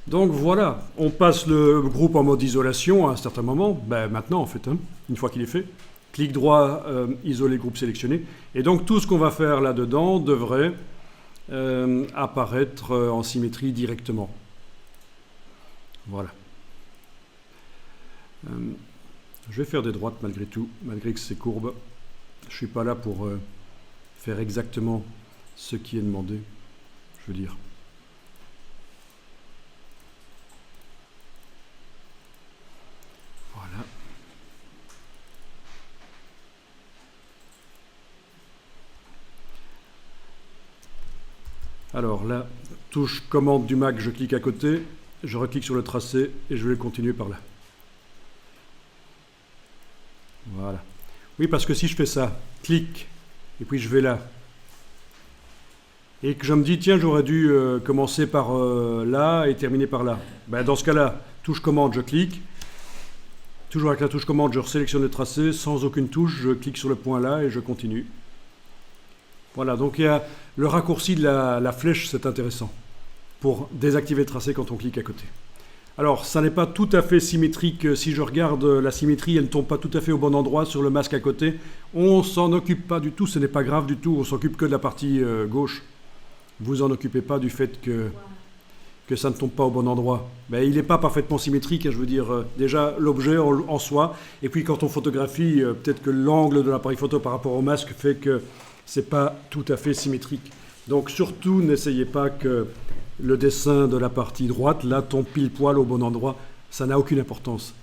Donc voilà, on passe le groupe en mode isolation à un certain moment, maintenant en fait, une fois qu'il est fait. Clic droit, isoler groupe sélectionné. Et donc tout ce qu'on va faire là-dedans devrait apparaître en symétrie directement. Voilà. Je vais faire des droites malgré tout, malgré que c'est courbe. Je ne suis pas là pour faire exactement ce qui est demandé, je veux dire. Voilà. Alors là, touche commande du Mac, je clique à côté, je reclique sur le tracé et je vais continuer par là. Voilà. Oui, parce que si je fais ça, clic, et puis je vais là, et que je me dis, tiens, j'aurais dû commencer par là et terminer par là. Dans ce cas-là, touche commande, je clique. Toujours avec la touche commande, je resélectionne le tracé. Sans aucune touche, je clique sur le point là et je continue. Voilà, donc il y a le raccourci de la flèche, c'est intéressant, pour désactiver le tracé quand on clique à côté. Alors, ça n'est pas tout à fait symétrique. Si je regarde la symétrie, elle ne tombe pas tout à fait au bon endroit sur le masque à côté. On ne s'en occupe pas du tout, ce n'est pas grave du tout. On s'occupe que de la partie gauche. Vous en occupez pas du fait que ça ne tombe pas au bon endroit. Il n'est pas parfaitement symétrique, je veux dire, déjà l'objet en soi, et puis quand on photographie, peut-être que l'angle de l'appareil photo par rapport au masque fait que c'est pas tout à fait symétrique. Donc surtout, n'essayez pas que le dessin de la partie droite, là, tombe pile poil au bon endroit, ça n'a aucune importance.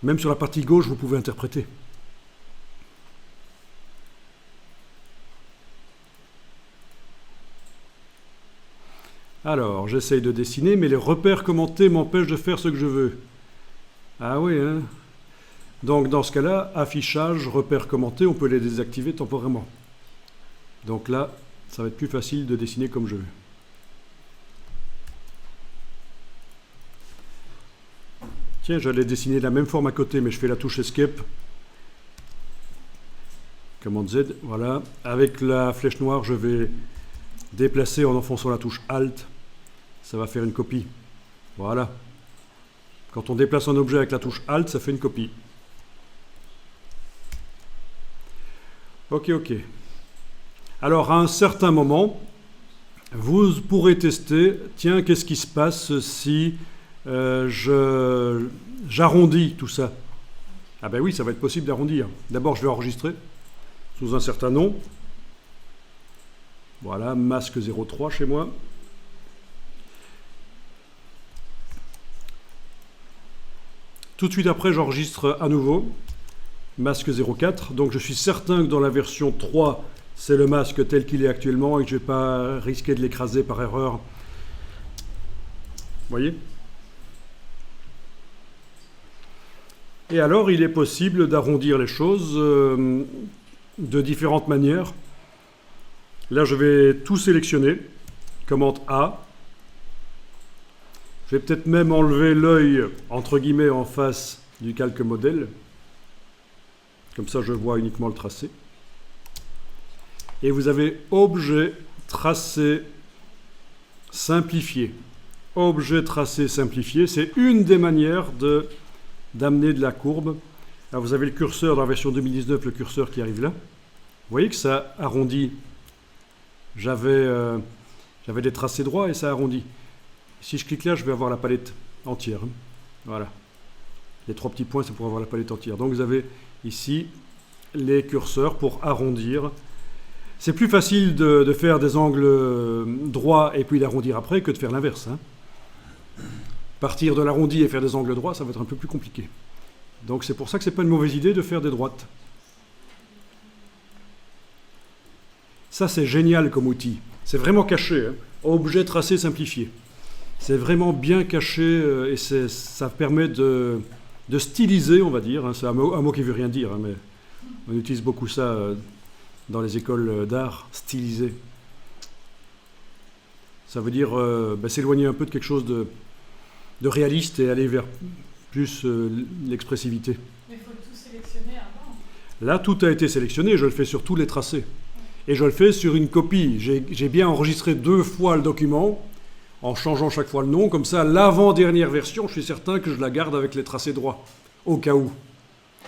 Même sur la partie gauche, vous pouvez interpréter. Alors, j'essaye de dessiner, mais les repères commentés m'empêchent de faire ce que je veux. Ah oui, hein. Donc, dans ce cas-là, affichage, repères commentés, on peut les désactiver temporairement. Donc là, ça va être plus facile de dessiner comme je veux. Tiens, j'allais dessiner de la même forme à côté, mais je fais la touche Escape. Commande Z, voilà. Avec la flèche noire, je vais déplacer en enfonçant la touche Alt. Ça va faire une copie. Voilà. Quand on déplace un objet avec la touche Alt, ça fait une copie. Ok. Alors, à un certain moment, vous pourrez tester, tiens, qu'est-ce qui se passe si j'arrondis tout ça? Ah ben oui, ça va être possible d'arrondir. D'abord, je vais enregistrer sous un certain nom. Voilà, masque 03 chez moi. Tout de suite après, j'enregistre à nouveau, masque 04. Donc je suis certain que dans la version 3, c'est le masque tel qu'il est actuellement et que je ne vais pas risquer de l'écraser par erreur. Vous voyez? Et alors, il est possible d'arrondir les choses de différentes manières. Là, je vais tout sélectionner. Commande A. Je vais peut-être même enlever l'œil, entre guillemets, en face du calque modèle. Comme ça, je vois uniquement le tracé. Et vous avez objet, tracé, simplifié. Objet, tracé, simplifié, c'est une des manières d'amener de la courbe. Alors, vous avez le curseur dans la version 2019, le curseur qui arrive là. Vous voyez que ça arrondit. J'avais des tracés droits et ça arrondit. Si je clique là, je vais avoir la palette entière. Voilà. Les 3 petits points, c'est pour avoir la palette entière. Donc vous avez ici les curseurs pour arrondir. C'est plus facile de faire des angles droits et puis d'arrondir après que de faire l'inverse. Partir de l'arrondi et faire des angles droits, ça va être un peu plus compliqué. Donc c'est pour ça que ce n'est pas une mauvaise idée de faire des droites. Ça, c'est génial comme outil. C'est vraiment caché. Objet tracé simplifié. C'est vraiment bien caché et ça permet de styliser, on va dire. C'est un mot qui ne veut rien dire, mais on utilise beaucoup ça dans les écoles d'art, styliser. Ça veut dire s'éloigner un peu de quelque chose de réaliste et aller vers plus l'expressivité. Mais il faut tout sélectionner avant. Là, tout a été sélectionné, je le fais sur tous les tracés. Et je le fais sur une copie. J'ai bien enregistré 2 fois le document. en changeant chaque fois le nom. Comme ça, l'avant-dernière version, je suis certain que je la garde avec les tracés droits, au cas où.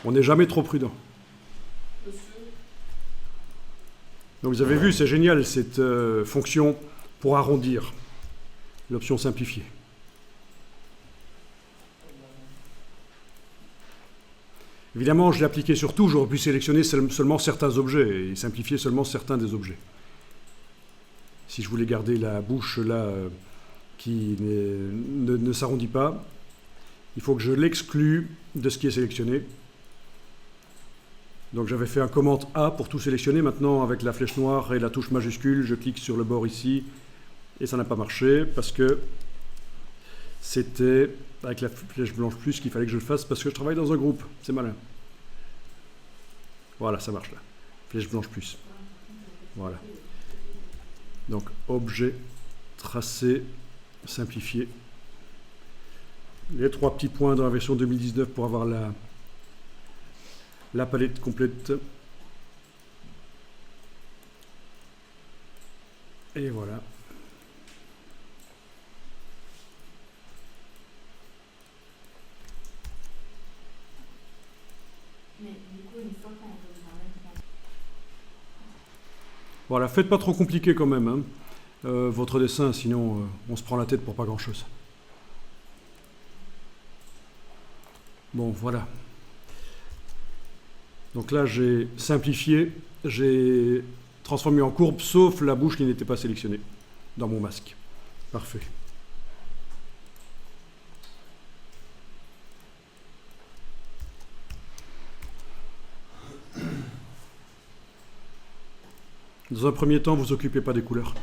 On n'est jamais trop prudent. Donc vous avez vu, c'est génial cette fonction pour arrondir, l'option simplifiée. Évidemment, je l'ai appliqué sur tout, j'aurais pu sélectionner seulement certains objets et simplifier seulement certains des objets. Si je voulais garder la bouche là qui ne s'arrondit pas, il faut que je l'exclue de ce qui est sélectionné. Donc j'avais fait un commande A pour tout sélectionner. Maintenant, avec la flèche noire et la touche majuscule, je clique sur le bord ici et ça n'a pas marché parce que c'était avec la flèche blanche plus qu'il fallait que je le fasse parce que je travaille dans un groupe. C'est malin. Voilà, ça marche là. Flèche blanche plus. Voilà. Donc, objet, tracé, simplifié. Les 3 petits points dans la version 2019 pour avoir la palette complète. Et voilà. Voilà, faites pas trop compliqué quand même, hein, votre dessin, sinon on se prend la tête pour pas grand-chose. Bon, voilà. Donc là, j'ai simplifié, j'ai transformé en courbe, sauf la bouche qui n'était pas sélectionnée dans mon masque. Parfait. Dans un premier temps, vous vous occupez pas des couleurs.